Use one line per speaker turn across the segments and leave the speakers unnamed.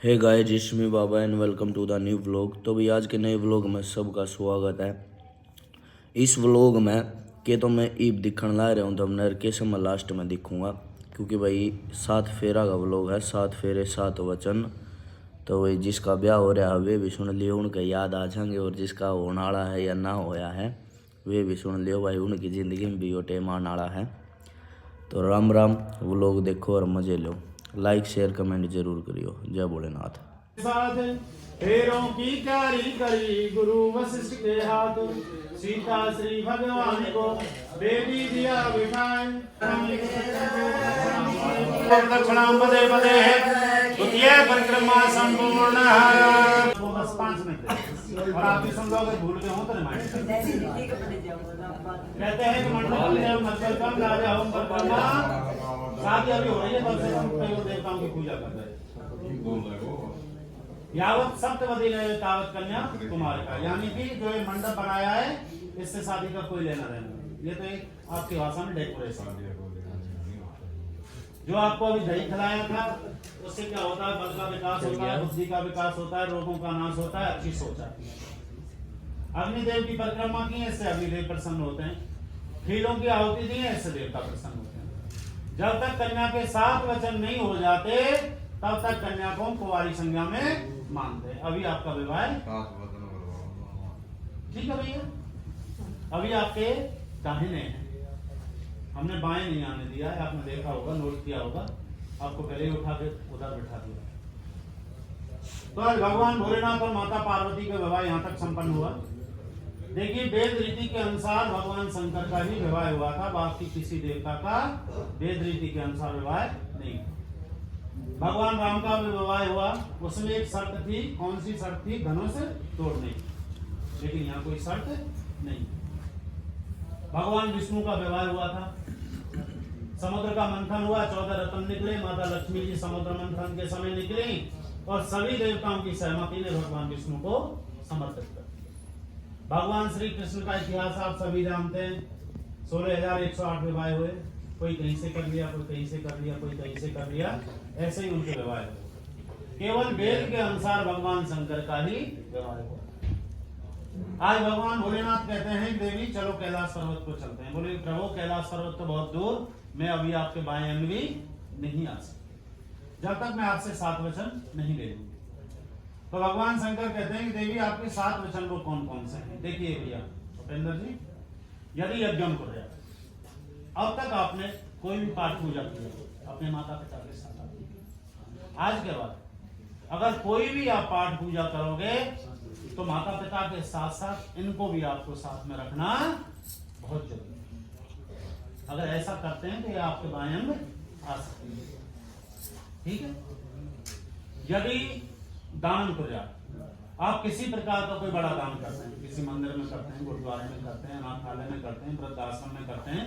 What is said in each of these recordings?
हे guys, इसमें बाबा and welcome to the new vlog. तो भाई आज के नए व्लॉग में सबका स्वागत है। इस व्लॉग में के तो मैं ईब दिखण ला रहा हूँ, तो हमने कैसे मैं लास्ट में दिखूँगा, क्योंकि भाई 7 फेरा का व्लॉग है। 7 फेरे 7 वचन। तो भाई जिसका ब्याह हो रहा है वे भी सुन लियो, उनके याद आ जाएंगे, और जिसका होने वाला है या ना होया है वे भी सुन लियो भाई, उनकी ज़िंदगी में भी वो टेम आने वाला है। तो राम राम, व्लॉग देखो और मज़े लो। लाइक शेयर कमेंट जरूर करियो। जय भोलेनाथ।
साथ फेरों की क्यारी करी गुरु वशिष्ठ के हाथ, सीता श्री भगवान को बेटी दिया बिठाए। दक्षिणाम पदे पदे द्वितीय परिक्रमा संपूर्ण। बस 5 मिनट और आप ये समझोगे भूल गए हो तो रिमाइंड कहते हैं कि मंडल में मतलब कम राजा होम परिक्रमा शादी अभी हो रही है, तब से हम देवताओं की पूजा कर रहे हैं। यावत सप्तवती ने तावत कन्या कुमार का, यानी कि जो ये मंडप बनाया है इससे शादी का कोई लेना देना। ये तो एक आपकी भाषा में डेकोरेशन। जो आपको अभी दही खिलाया था उससे क्या होता है, बल का विकास होता है, बुद्धि का विकास होता है, रोगों का नाश होता है, अच्छी सोच आती है। अग्निदेव की परिक्रमा की है, इससे अग्निदेव प्रसन्न होते हैं। फीलों की आहुति दी है, इससे देवता प्रसन्न होते हैं। जब तक कन्या के 7 वचन नहीं हो जाते तब तक कन्या को कुंवारी संज्ञा में मानते हैं। अभी आपका विवाह ठीक है भैया, अभी आपके दाहिने हैं, हमने बाएं नहीं आने दिया है। आपने देखा होगा, नोट किया होगा, आपको पहले ही उठा के उधर बैठा दिया। तो आज भगवान भोलेनाथ और माता पार्वती का विवाह यहाँ तक संपन्न हुआ। देखिए, वेद रीति के अनुसार भगवान शंकर का ही विवाह हुआ था, बाकी किसी देवता का वेद रीति के अनुसार विवाह नहीं। भगवान राम का भी विवाह हुआ, उसमें एक शर्त थी। कौन सी शर्त थी? धनुष तोड़ने। लेकिन यहाँ कोई शर्त नहीं। भगवान विष्णु का विवाह हुआ था, समुद्र का मंथन हुआ, 14 रत्न निकले, माता लक्ष्मी जी समुद्र मंथन के समय निकली और सभी देवताओं की सहमति ने भगवान विष्णु को समर्पित कर दिया। भगवान श्री कृष्ण का इतिहास आप सभी जानते हैं। 16,108 विवाह हुए, कोई कहीं से कर लिया, कोई कहीं से कर लिया, कोई कहीं से कर लिया, ऐसे ही उनके विवाह हुए। केवल वेद के अनुसार भगवान शंकर का ही विवाह हुआ। आज भगवान भोलेनाथ कहते हैं, देवी चलो कैलाश पर्वत को चलते हैं। बोले प्रभु कैलाश पर्वत तो बहुत दूर, मैं अभी आपके बाएं अंग भी नहीं आ सकती जब तक मैं आपसे 7 वचन नहीं ले लूंगी। तो भगवान शंकर कहते हैं कि देवी आपके 7 वचन वो कौन कौन से हैं? देखिए भैया भूपेंद्र जी, यदि यज्ञ को अब तक आपने कोई भी पाठ पूजा किया अपने माता पिता के साथ, आज के बाद अगर कोई भी आप पाठ पूजा करोगे तो माता पिता के साथ साथ इनको भी आपको साथ में रखना बहुत जरूरी है। अगर ऐसा करते हैं तो ये आपके बाएं अंग आ सकते हैं, ठीक है। यदि दान क्रिया आप किसी प्रकार का कोई बड़ा दान करते हैं, किसी मंदिर में करते हैं, गुरुद्वारे में करते हैं, अनाथालय में करते हैं, वृद्धाश्रम में करते हैं,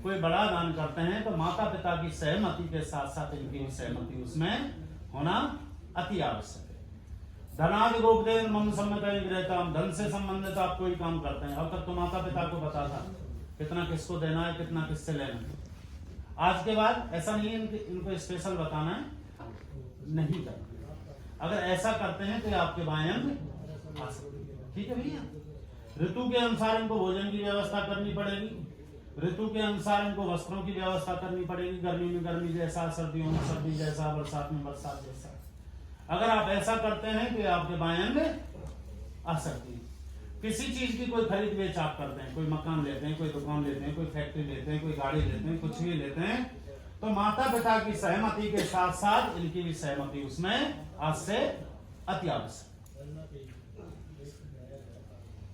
कोई बड़ा दान करते हैं, तो माता पिता की सहमति के साथ साथ इनकी सहमति उसमें होना अति आवश्यक है। धनादि गोपदेव मम सम्मत रहता, धन से संबंधित आप कोई काम करते हैं, अब तक तो माता पिता को पता था कितना किसको देना है, कितना किससे लेना है। आज के बाद ऐसा नहीं है इनको स्पेशल बताना है, नहीं करना। अगर ऐसा करते हैं तो आपके बाएं अंग आ सकते हैं, ठीक है भैया। ऋतु के अनुसार इनको भोजन की व्यवस्था करनी पड़ेगी, ऋतु के अनुसार इनको वस्त्रों की व्यवस्था करनी पड़ेगी। गर्मी में गर्मी जैसा, सर्दियों में सर्दी जैसा, बरसात में बरसात जैसा। अगर आप ऐसा करते हैं तो आपके बाएं अंग आ सकती है। किसी चीज की कोई खरीद बेच आप करते हैं, कोई मकान लेते हैं, कोई दुकान लेते हैं, कोई फैक्ट्री लेते हैं, कोई गाड़ी लेते हैं, कुछ भी लेते हैं, तो माता पिता की सहमति के साथ साथ इनकी भी सहमति उसमें आज से अति आवश्यक।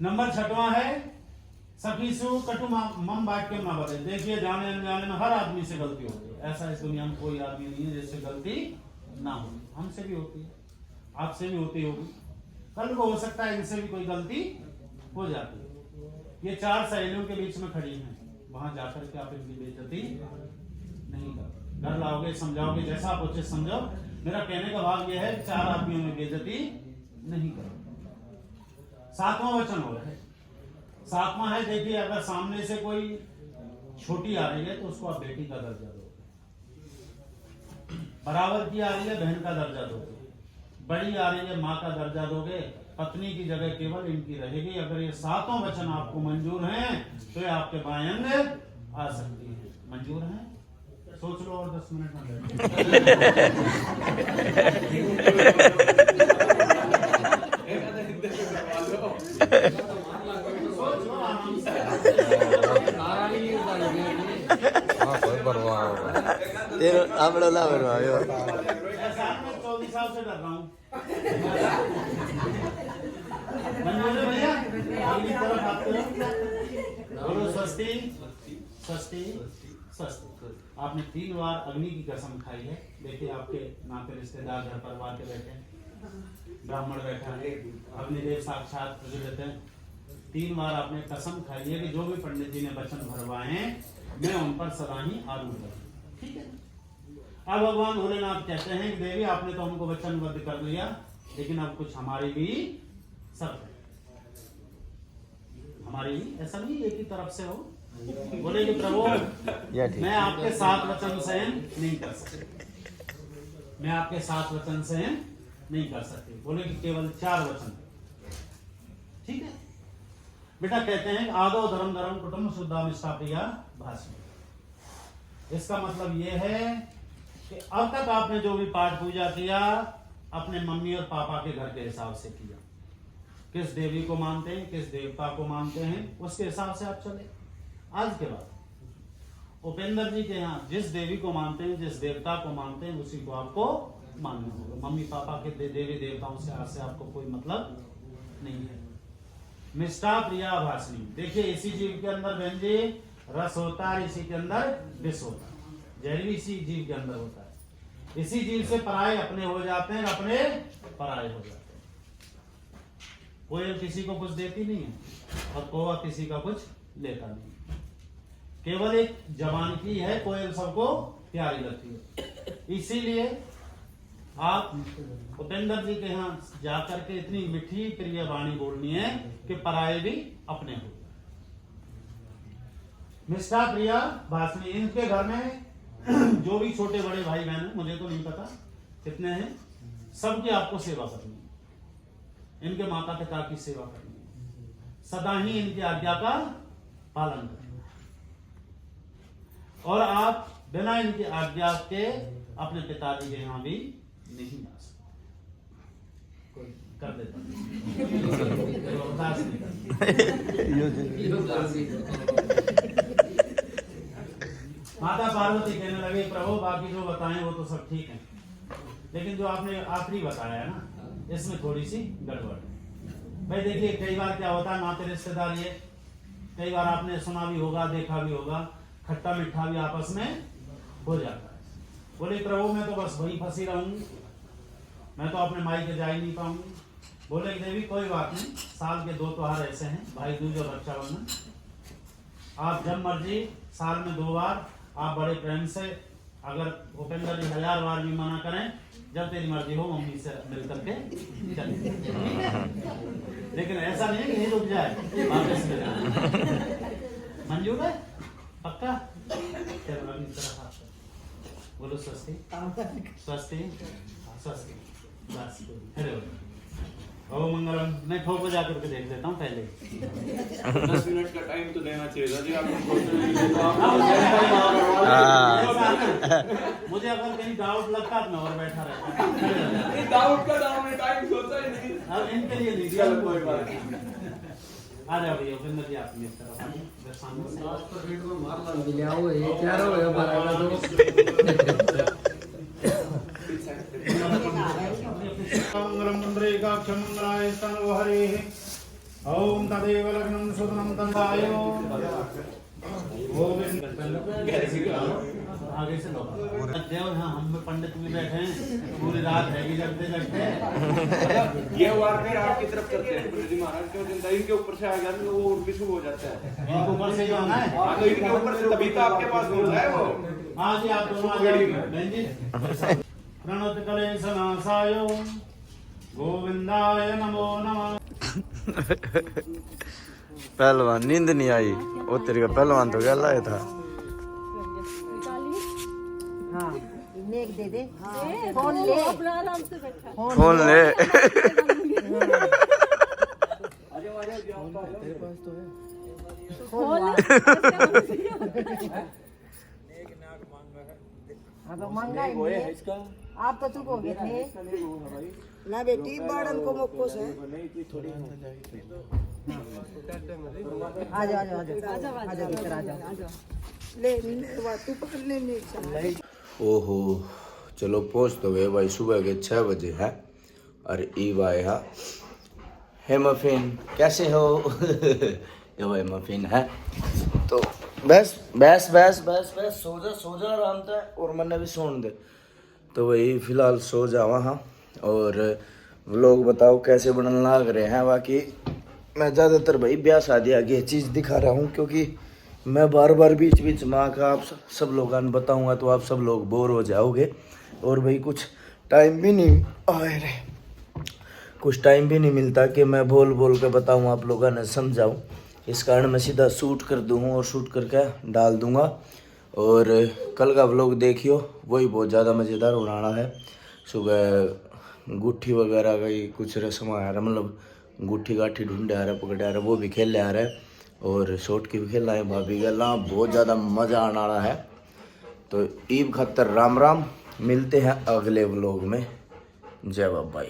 नंबर 6वां है सखीसु कटु मम वाक्य ना बदे। देखिए, जाने अनजाने में हर आदमी से गलती होती है। ऐसा इस दुनिया में कोई आदमी नहीं है जिससे गलती ना हो। हमसे भी होती है, आपसे भी होती होगी, कल को हो सकता है इनसे भी कोई गलती हो जाती है। ये 4 सहेलियों के बीच में खड़ी हैं, वहां जाकर के आप इनकी बेइज्जती नहीं करो। घर लाओगे, समझाओगे, जैसा आप उचित समझो। मेरा कहने का भाव यह है कि 4 आदमियों में बेइज्जती नहीं करो। 7वां वचन हो रहा है। 7वां है, देखिए, अगर सामने से कोई छोटी आ रही है तो उसको आप बेटी का दर्जा दो, बराबर की आ रही है बहन का दर्जा दो, बड़ी आ रही है, माँ का दर्जा दोगे, पत्नी की जगह केवल इनकी रहेगी। अगर ये सातों वचन आपको मंजूर हैं तो ये आपके बाएं अंग आ सकती है। मंजूर हैं? सोच लो और 10 मिनट में सोच लो आराम से।
तेरे आपड़ा ना बनवायो।
ऐसा मैं 24 साल से डर रहा हूँ। मंजूर है भैया? अगली तरफ आते हो। बोलो स्वस्ति स्वस्ति स्वस्ति। आपने 3 बार अग्नि की कसम खाई है। देखिए आपके नाते रिश्तेदार घर परिवार के बैठे हैं, ब्राह्मण बैठा है, अग्निदेव साक्षात प्रज्वलित हैं। 3 बार आपने कसम खाई है कि जो भी पंडित जी ने वचन भरवाए हैं मैं उन पर सदा ही आरूढ़ रहूंगा। ठीक है। अब भगवान भोलेनाथ कहते हैं कि देवी आपने तो हमको वचनबद्ध कर लिया, लेकिन अब कुछ हमारी भी शर्त है। हमारी भी ऐसा नहीं एक ही तरफ से हो। बोले कि प्रभु मैं आपके 7 वचन सहन नहीं कर सकती, मैं आपके 7 वचन सहन नहीं कर सकती। बोले कि केवल 4 वचन। ठीक है बेटा। कहते हैं आदो धर्म धर्म कुटुंब शुद्धा निष्ठा प्रिया भाषण। इसका मतलब यह है कि अब तक आपने जो भी पाठ पूजा किया अपने मम्मी और पापा के घर के हिसाब से किया। किस देवी को मानते हैं, किस देवता को मानते हैं, उसके हिसाब से आप चले। आज के बाद उपेंद्र जी के यहाँ जिस देवी को मानते हैं, जिस देवता को मानते हैं, उसी को आपको मानना होगा। मम्मी पापा के देवी देवताओं से आज से आपको कोई मतलब नहीं है। निष्ठा प्रिया भाषणी। देखिए इसी जीव के अंदर व्यंजी रस होता है, इसी के अंदर विष होता है, जहर भी इसी जीव के अंदर होता है। इसी जीव से पराये अपने हो जाते हैं, अपने पराये हो जाते हैं। कोयल किसी को कुछ देती नहीं है और कौवा किसी का कुछ लेता नहीं। केवल एक जवान की है, कोयल सबको प्यारी लगती है। इसीलिए आप उपेंद्र जी के यहाँ जाकर के इतनी मीठी प्रिय वाणी बोलनी है कि पराये भी अपने हो। निष्ठा प्रिया भाषणी। इनके घर में जो भी छोटे बड़े भाई बहन हैं, मुझे तो नहीं पता कितने हैं, सबकी आपको सेवा करनी है। इनके माता पिता की सेवा करनी है, सदा ही इनकी आज्ञा का पालन करना है। और आप बिना इनकी आज्ञा के अपने पिताजी के यहाँ भी नहीं आ सकते। कोई कर देता माता पार्वती कहने लगे प्रभु बाकी जो बताएं वो तो सब ठीक है, लेकिन जो आपने आखिरी बताया है ना इसमें थोड़ी सी गड़बड़ है। भाई देखिए कई बार क्या होता है नाते रिश्तेदार ये, कई बार आपने सुना भी होगा देखा भी होगा, खट्टा मीठा भी आपस में हो जाता है। बोले प्रभु मैं तो बस वही फंसी रहूंगी, मैं तो अपने माई के जा ही नहीं पाऊंगी। बोले देवी कोई बात नहीं, साल के 2 त्योहार ऐसे हैं, भाई दूज और रक्षाबंधन। आप जब मर्जी साल में 2 बार आप बड़े प्रेम से, अगर उपेंद्र जी 1000 बार भी मना करें, जब तेरी मर्जी हो मम्मी से मिल करके चले। लेकिन ऐसा नहीं है कि नहीं रुक जाए, वापस ले जाए। मंजूर है? पक्का? चलो अगली तरफ आप बोलो स्वस्ति स्वस्ति स्वस्ति। बस खड़े हो ओ मंगलम। मैं ठोक बजा करके देख लेता हूँ पहले।
10 मिनट का टाइम तो देना चाहिए था जी आपको।
मुझे अगर कहीं डाउट लगता तो मैं और बैठा रहता।
डाउट का टाइम सोचा ही नहीं।
अब इनके लिए नहीं दिया कोई बात नहीं। आ जाओ भैया उपेंद्र जी आप मेरी तरफ आइए, इधर सामने से। मंगलाय स्तनो हरे ओम तदेव लग्नं सुदनं तन्दायो गोविंद। आगे से लो देव। हाँ हम पंडित भी बैठे हैं, पूरी रात हैगी लगते लगते।
ये वार फिर आपकी तरफ करते हैं पंडित जी महाराज क्यों जिंदा इनके ऊपर से आएगा तो वो और भी शुभ हो जाता है।
इनके ऊपर से जो आना है,
हाँ तो इनके ऊपर से तभी तो आपके पास बोल रहा है वो।
हाँ जी आप दोनों आ जाइए बहन जी। प्रणत कलेश नाशाय गोविंदाय नमो नमः।
पहलवान नींद नहीं आई, वो तेरे का पहलवान तो गया था।
हाँ नेक दे दे फोन ले
अपना आराम से बैठा
फोन ले
हाँ तो महंगा ही है आप तो चुप हो गए थे ना बेटी बड़न को मोको से आ जाओ इधर आ जाओ ले तू पकड़ ले
ओहो चलो पहुंच तो गए भाई सुबह के 6 बजे है और ईब आया है मफिन कैसे हो ये भाई मफिन है तो बस सो जा आराम से और मैंने भी सोन दे तो वही फिलहाल सो जावा हाँ और व्लॉग बताओ कैसे बनने लग रहे हैं बाकी मैं ज़्यादातर भाई ब्याह शादी आगे चीज़ दिखा रहा हूँ क्योंकि मैं बार बार बीच बीच में आकर आप सब लोगों ने बताऊँगा तो आप सब लोग बोर हो जाओगे और भाई कुछ टाइम भी नहीं कुछ टाइम भी नहीं मिलता कि मैं बोल के बताऊँ आप लोगों ने समझाऊँ इस कारण मैं सीधा शूट कर दूँ और शूट करके डाल दूँगा और कल का व्लॉग देखियो वही बहुत ज़्यादा मज़ेदार होने वाला है सुबह गुट्ठी वगैरह का ही कुछ रस्म आ रहा मतलब गुट्ठी गाठी ढूंढे आ रहा पकड़े आ रहा वो भी खेलने आ रहा है और शॉट की भी खेलना है भाभी का ला बहुत ज़्यादा मज़ा आने वाला है तो ईब खतर राम राम मिलते हैं अगले व्लॉग में जय बाबा।